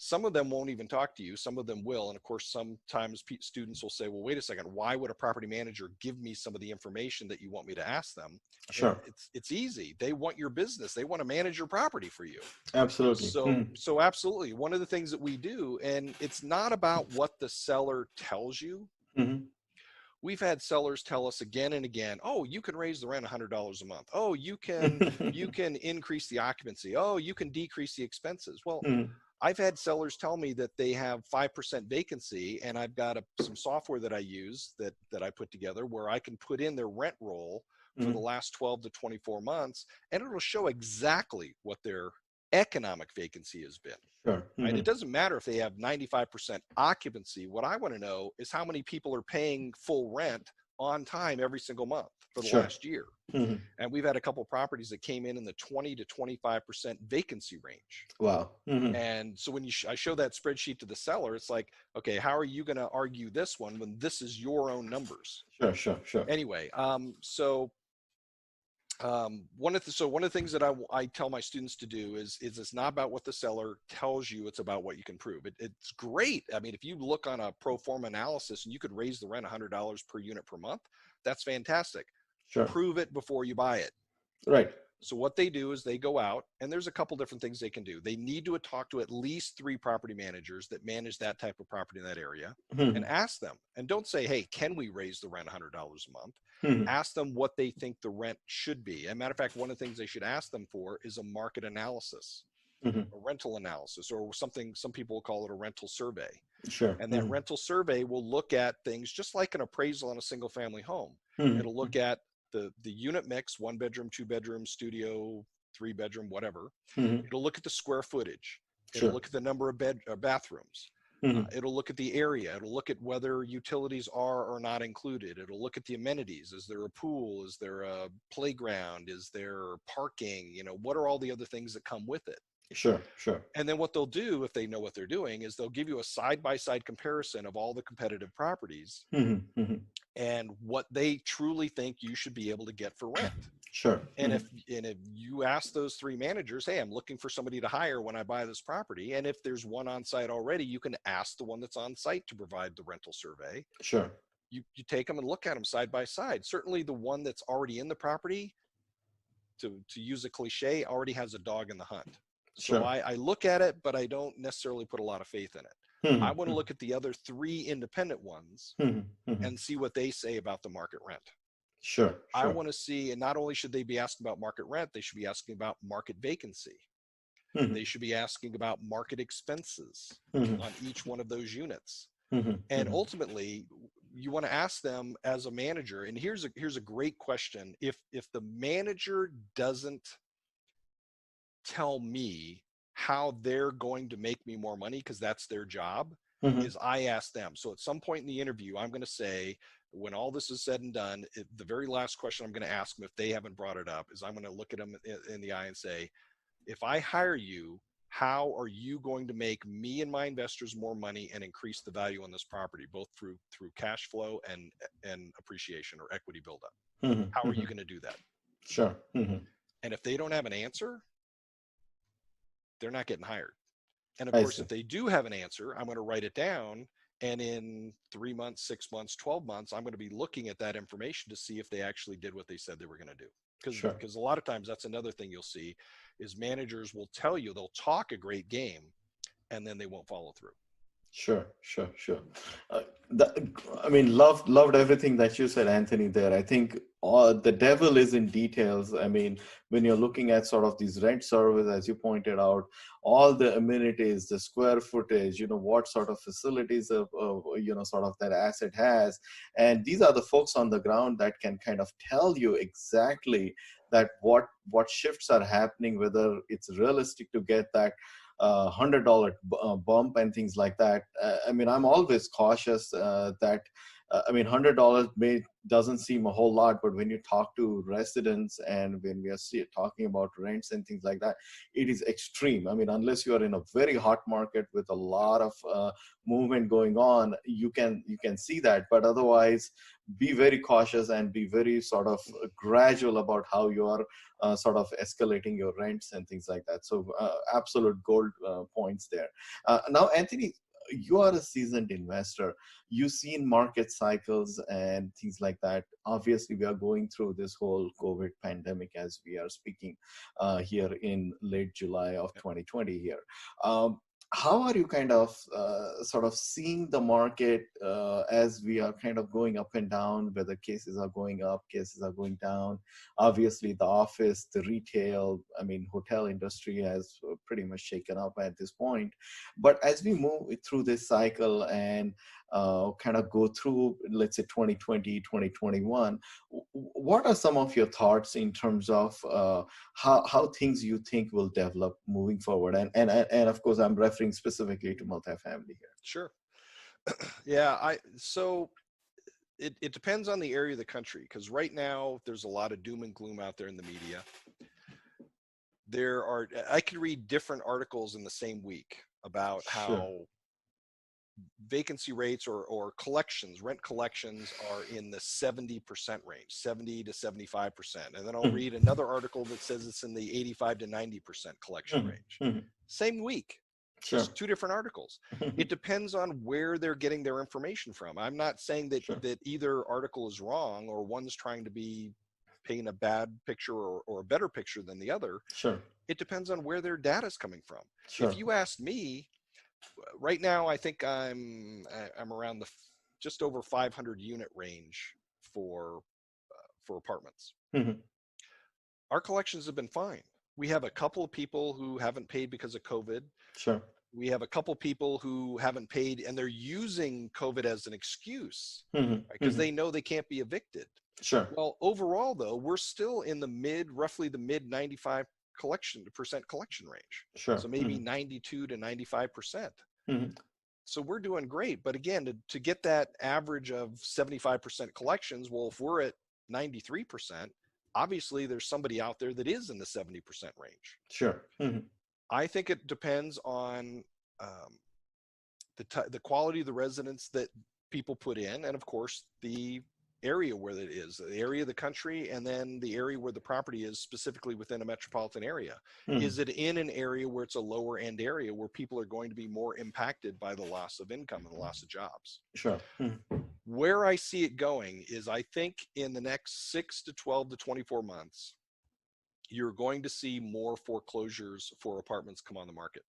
Some of them won't even talk to you. Some of them will. And of course, sometimes students will say, well, wait a second, why would a property manager give me some of the information that you want me to ask them? Sure. And it's easy. They want your business. They want to manage your property for you. Absolutely. So absolutely. One of the things that we do, and it's not about what the seller tells you. We've had sellers tell us again and again, oh, you can raise the rent $100 a month. Oh, you can increase the occupancy. Oh, you can decrease the expenses. Well, I've had sellers tell me that they have 5% vacancy, and I've got some software that I use that I put together where I can put in their rent roll for the last 12 to 24 months, and it'll show exactly what their economic vacancy has been. Sure. Right? It doesn't matter if they have 95% occupancy. What I want to know is how many people are paying full rent on time every single month for the last year. And we've had a couple of properties that came in the 20 to 25% vacancy range. Wow. And so when I show that spreadsheet to the seller, it's like, okay, how are you going to argue this one when this is your own numbers? Sure. Anyway, one of the things that I tell my students to do is it's not about what the seller tells you, it's about what you can prove. It's great. I mean, if you look on a pro forma analysis and you could raise the rent $100 per unit per month, that's fantastic. Sure. Prove it before you buy it. Right. So what they do is they go out, and there's a couple different things they can do. They need to talk to at least 3 property managers that manage that type of property in that area, and ask them. And don't say, hey, can we raise the rent $100 a month? Ask them what they think the rent should be. As a matter of fact, one of the things they should ask them for is a market analysis, a rental analysis, or something some people call it a rental survey. Sure. And that rental survey will look at things just like an appraisal on a single family home. It'll look at the unit mix, 1 bedroom, 2 bedroom, studio, 3 bedroom, whatever. It'll look at the square footage. It'll look at the number of bathrooms. It'll look at the area. It'll look at whether utilities are or not included. It'll look at the amenities. Is there a pool? Is there a playground? Is there parking? What are all the other things that come with it? Sure. And then what they'll do, if they know what they're doing, is they'll give you a side-by-side comparison of all the competitive properties and what they truly think you should be able to get for rent. Sure. And if you ask those three managers, hey, I'm looking for somebody to hire when I buy this property, and if there's one on site already, you can ask the one that's on site to provide the rental survey. Sure. You take them and look at them side by side. Certainly the one that's already in the property, to use a cliche, already has a dog in the hunt. So Sure. I look at it, but I don't necessarily put a lot of faith in it. I want to look at the other three independent ones and see what they say about the market rent. Sure. I want to see, and not only should they be asking about market rent, they should be asking about market vacancy. They should be asking about market expenses on each one of those units. And ultimately, you want to ask them as a manager, and here's a great question. If the manager doesn't tell me how they're going to make me more money, because that's their job, is I ask them. So at some point in the interview, I'm going to say, when all this is said and done, the very last question I'm going to ask them, if they haven't brought it up, is I'm going to look at them in the eye and say, if I hire you, how are you going to make me and my investors more money and increase the value on this property, both through cash flow and appreciation or equity buildup? How are you going to do that? Sure. And if they don't have an answer, they're not getting hired. And of I course, see. if they do have an answer, I'm going to write it down. And in 3 months, 6 months, 12 months, I'm going to be looking at that information to see if they actually did what they said they were going to do. Because a lot of times that's another thing you'll see is managers will tell you, they'll talk a great game, and then they won't follow through. Sure. I mean, loved everything that you said, Anthony, there. I think the devil is in details. I mean, when you're looking at sort of these rent surveys, as you pointed out, all the amenities, the square footage, what sort of facilities sort of that asset has. And these are the folks on the ground that can kind of tell you exactly that what shifts are happening, whether it's realistic to get that $100 bump and things like that. I mean, I'm always cautious that, I mean, $100 doesn't seem a whole lot, but when you talk to residents and when we are talking about rents and things like that, it is extreme. I mean, unless you are in a very hot market with a lot of movement going on, you can see that. But otherwise, be very cautious and be very sort of gradual about how you are sort of escalating your rents and things like that. So absolute gold points there. Now, Anthony, you are a seasoned investor. You've seen market cycles and things like that. Obviously, we are going through this whole COVID pandemic as we are speaking here in late July of 2020 here. How are you kind of sort of seeing the market as we are kind of going up and down, whether cases are going up, cases are going down? Obviously, the office, the retail, I mean, hotel industry has pretty much shaken up at this point. But as we move through this cycle and kind of go through, let's say, 2020, 2021, what are some of your thoughts in terms of how things you think will develop moving forward? And of course, I'm referring specifically to multifamily here. Sure. Yeah. So it depends on the area of the country, because right now there's a lot of doom and gloom out there in the media. I could read different articles in the same week about how vacancy rates or collections, rent collections, are in the 70% range, 70 to 75%. And then I'll read another article that says it's in the 85 to 90% collection range. Same week, just two different articles. It depends on where they're getting their information from. I'm not saying that either article is wrong or one's trying to be paint a bad picture or a better picture than the other. It depends on where their data is coming from. If you asked me, right now, I think I'm around the just over 500 unit range for apartments. Our collections have been fine. We have a couple of people who haven't paid because of COVID. We have a couple of people who haven't paid, and they're using COVID as an excuse because they know they can't be evicted. Well, overall, though, we're still in roughly the mid 95% collection range. So maybe 92 to 95%. So we're doing great. But again, to get that average of 75% collections, well, if we're at 93%, obviously there's somebody out there that is in the 70% range. I think it depends on the quality of the residents that people put in, and of course the area where it is, the area of the country, and then the area where the property is specifically within a metropolitan area. Is it in an area where it's a lower end area where people are going to be more impacted by the loss of income and the loss of jobs? Sure. Where I see it going is, I think in the next 6 to 12 to 24 months, you're going to see more foreclosures for apartments come on the market.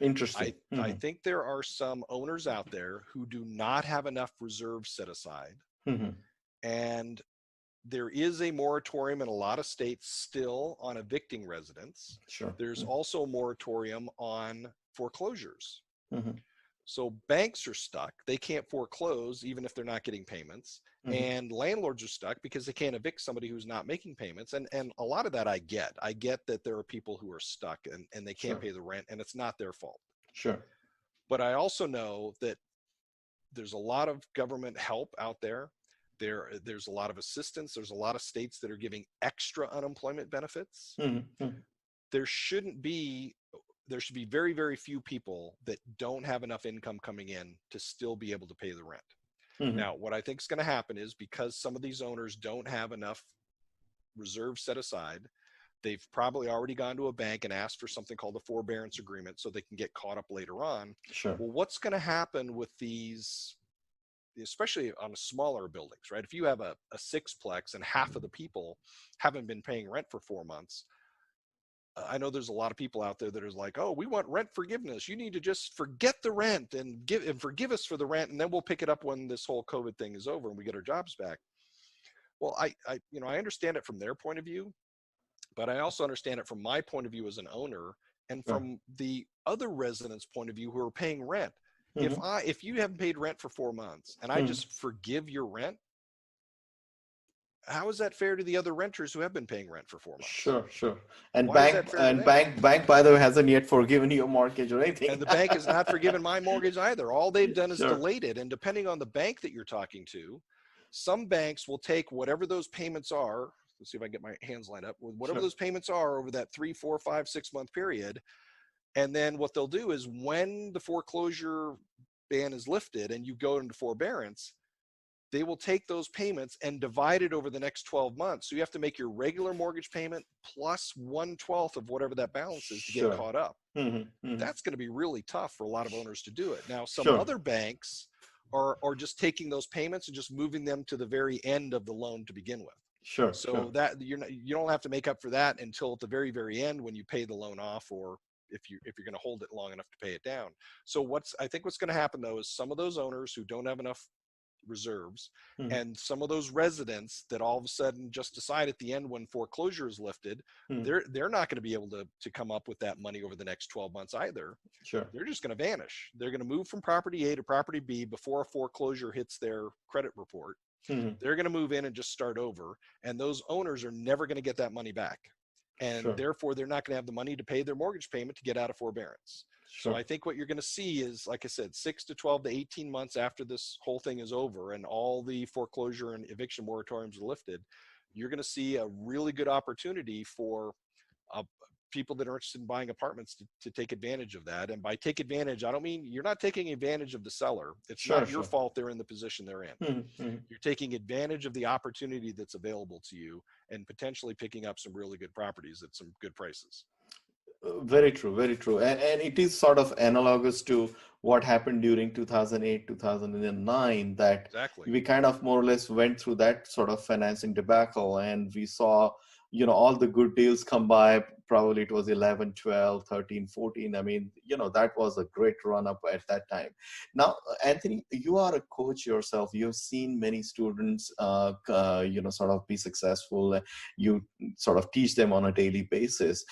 Interesting. I think there are some owners out there who do not have enough reserves set aside. And there is a moratorium in a lot of states still on evicting residents. Sure. There's also a moratorium on foreclosures. So banks are stuck. They can't foreclose even if they're not getting payments. And landlords are stuck because they can't evict somebody who's not making payments. And a lot of that I get. I get that there are people who are stuck and they can't pay the rent, and it's not their fault. Sure. But I also know that there's a lot of government help out there. There's a lot of assistance. There's a lot of states that are giving extra unemployment benefits. There should be very, very few people that don't have enough income coming in to still be able to pay the rent. Now, what I think is going to happen is, because some of these owners don't have enough reserves set aside, they've probably already gone to a bank and asked for something called a forbearance agreement so they can get caught up later on. Sure. Well, what's going to happen with these, especially on smaller buildings, right? If you have a sixplex and half of the people haven't been paying rent for 4 months, I know there's a lot of people out there that are like, oh, we want rent forgiveness. You need to just forget the rent and forgive us for the rent, and then we'll pick it up when this whole COVID thing is over and we get our jobs back. Well, I understand it from their point of view, but I also understand it from my point of view as an owner, and from the other residents' point of view who are paying rent. If you haven't paid rent for 4 months and I just forgive your rent, how is that fair to the other renters who have been paying rent for 4 months? Sure. And bank, by the way, hasn't yet forgiven your mortgage or anything. And the bank has not forgiven my mortgage either. All they've done is delayed it. And depending on the bank that you're talking to, some banks will take whatever those payments are. Let's see if I can get my hands lined up with whatever those payments are over that 3, 4, 5, 6 month period. And then what they'll do is, when the foreclosure ban is lifted and you go into forbearance, they will take those payments and divide it over the next 12 months. So you have to make your regular mortgage payment plus 1/12 of whatever that balance is to get caught up. That's going to be really tough for a lot of owners to do it. Now, some other banks are just taking those payments and just moving them to the very end of the loan to begin with. So that you don't have to make up for that until at the very, very end, when you pay the loan off, or if you're going to hold it long enough to pay it down. So I think what's going to happen though is, some of those owners who don't have enough reserves, and some of those residents that all of a sudden just decide at the end, when foreclosure is lifted, they're not going to be able to come up with that money over the next 12 months either. They're just going to vanish. They're going to move from property A to property B before a foreclosure hits their credit report. They're going to move in and just start over, and those owners are never going to get that money back, and therefore they're not going to have the money to pay their mortgage payment to get out of forbearance. So I think what you're going to see is, like I said, 6 to 12 to 18 months after this whole thing is over and all the foreclosure and eviction moratoriums are lifted, you're going to see a really good opportunity for people that are interested in buying apartments to take advantage of that. And by take advantage, I don't mean you're not taking advantage of the seller. It's not your fault they're in the position they're in. You're taking advantage of the opportunity that's available to you and potentially picking up some really good properties at some good prices. Very true, very true. And it is sort of analogous to what happened during 2008, 2009, that we kind of more or less went through that sort of financing debacle, and we saw, all the good deals come by. Probably it was 11, 12, 13, 14. I mean, that was a great run up at that time. Now, Anthony, you are a coach yourself. You've seen many students, sort of be successful. You sort of teach them on a daily basis.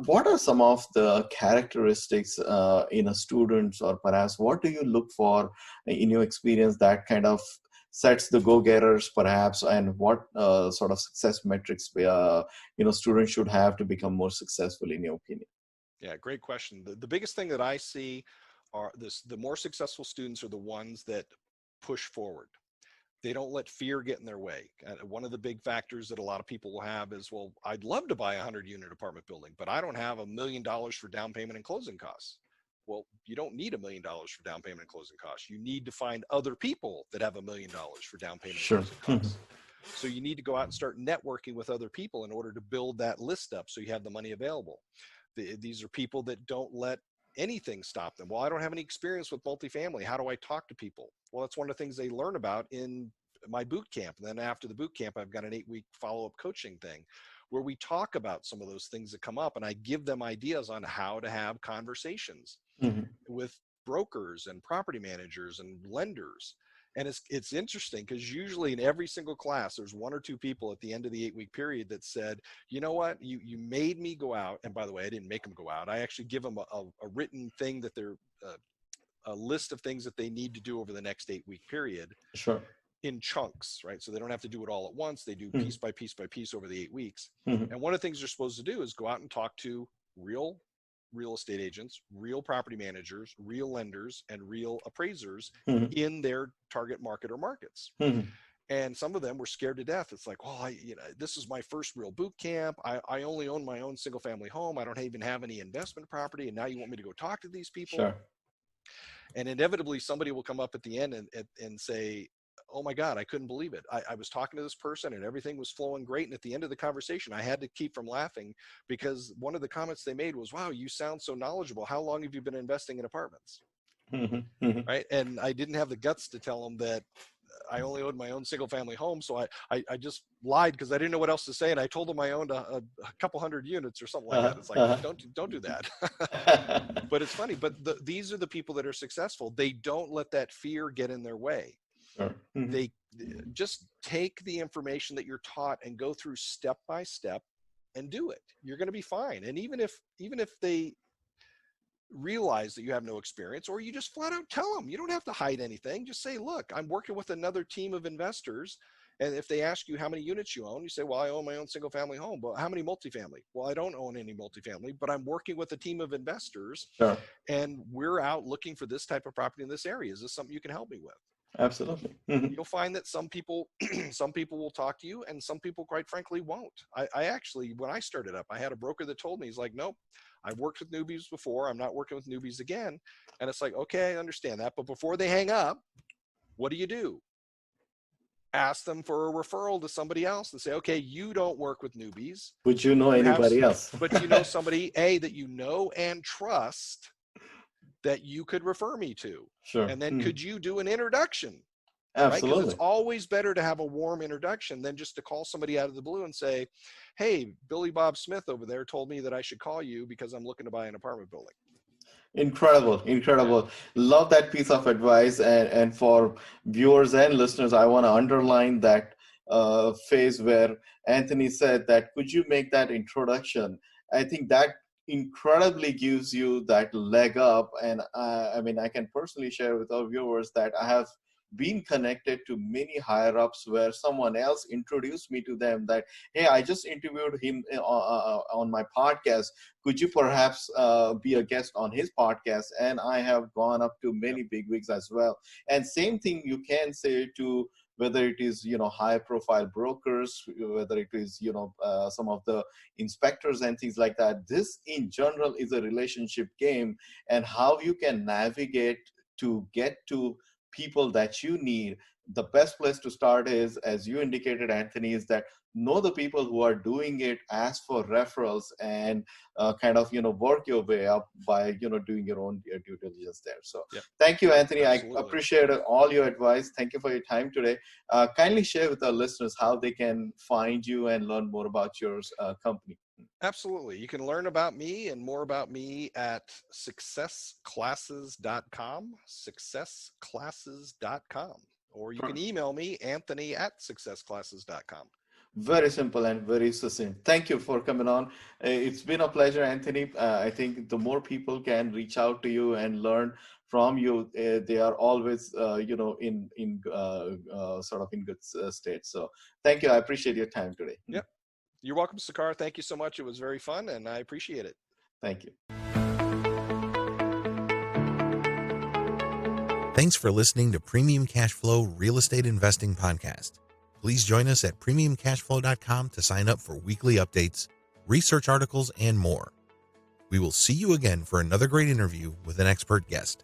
What are some of the characteristics in a student, or perhaps what do you look for in your experience that kind of sets the go-getters perhaps, and what sort of success metrics students should have to become more successful in your opinion? Yeah, great question. The biggest thing that I see are the more successful students are the ones that push forward. They don't let fear get in their way. One of the big factors that a lot of people will have is, well, I'd love to buy a 100-unit apartment building, but I don't have $1 million for down payment and closing costs. Well, you don't need $1 million for down payment and closing costs. You need to find other people that have $1 million for down payment Sure. and closing costs. So you need to go out and start networking with other people in order to build that list up so you have the money available. These are people that don't let anything stop them. Well, I don't have any experience with multifamily. How do I talk to people? Well, that's one of the things they learn about in my boot camp. And then after the boot camp, I've got an 8-week follow-up coaching thing where we talk about some of those things that come up, and I give them ideas on how to have conversations with brokers and property managers and lenders. And it's interesting because usually in every single class, there's 1 or 2 people at the end of the 8-week period that said, you know what, you made me go out. And by the way, I didn't make them go out. I actually give them a written thing that they're a list of things that they need to do over the next 8-week period. Sure. In chunks, right? So they don't have to do it all at once. They do piece by piece by piece over the 8 weeks. And one of the things they're supposed to do is go out and talk to real estate agents, real property managers, real lenders, and real appraisers in their target market or markets. And some of them were scared to death. It's like, well, this is my first real boot camp. I only own my own single family home. I don't even have any investment property. And now you want me to go talk to these people? Sure. And inevitably somebody will come up at the end and say, oh my God, I couldn't believe it. I was talking to this person and everything was flowing great. And at the end of the conversation, I had to keep from laughing because one of the comments they made was, wow, you sound so knowledgeable. How long have you been investing in apartments? Right. And I didn't have the guts to tell them that I only owned my own single family home. So I just lied because I didn't know what else to say. And I told them I owned a couple hundred units or something like that. It's like, don't do that. But it's funny. But these are the people that are successful. They don't let that fear get in their way. Sure. They just take the information that you're taught and go through step by step and do it. You're going to be fine. And even if they realize that you have no experience, or you just flat out tell them, you don't have to hide anything. Just say, look, I'm working with another team of investors. And if they ask you how many units you own, you say, well, I own my own single family home. But how many multifamily? Well, I don't own any multifamily, but I'm working with a team of investors. Sure. And we're out looking for this type of property in this area. Is this something you can help me with? Absolutely. You'll find that some people will talk to you and some people, quite frankly, won't. I actually, when I started up, I had a broker that told me, he's like, nope, I've worked with newbies before. I'm not working with newbies again. And it's like, okay, I understand that. But before they hang up, what do? Ask them for a referral to somebody else and say, okay, you don't work with newbies. Would you know anybody else? But you know somebody, that you know and trust that you could refer me to. Sure. And then could you do an introduction? Absolutely. Right? 'Cause it's always better to have a warm introduction than just to call somebody out of the blue and say, hey, Billy Bob Smith over there told me that I should call you because I'm looking to buy an apartment building. Incredible. Love that piece of advice. And for viewers and listeners, I want to underline that phase where Anthony said that, could you make that introduction? I think that incredibly gives you that leg up. And I mean, I can personally share with our viewers that I have been connected to many higher ups where someone else introduced me to them that, hey, I just interviewed him on my podcast. Could you perhaps be a guest on his podcast? And I have gone up to many big wigs as well. And same thing you can say to whether it is, high profile brokers, whether it is, some of the inspectors and things like that. This in general is a relationship game, and how you can navigate to get to people that you need. The best place to start is, as you indicated, Anthony, is that know the people who are doing it, ask for referrals, and kind of, work your way up by, doing your own due diligence there. So thank you, Anthony. Absolutely. I appreciate all your advice. Thank you for your time today. Kindly share with our listeners how they can find you and learn more about your company. Absolutely. You can learn about me and more about me at successclasses.com, successclasses.com, or you can email me, anthony@successclasses.com. Very simple and very succinct. Thank you for coming on. It's been a pleasure, Anthony. I think the more people can reach out to you and learn from you, they are always, in sort of in good state. So thank you. I appreciate your time today. Yep. You're welcome, Sakar. Thank you so much. It was very fun, and I appreciate it. Thank you. Thanks for listening to Premium Cashflow Real Estate Investing Podcast. Please join us at premiumcashflow.com to sign up for weekly updates, research articles, and more. We will see you again for another great interview with an expert guest.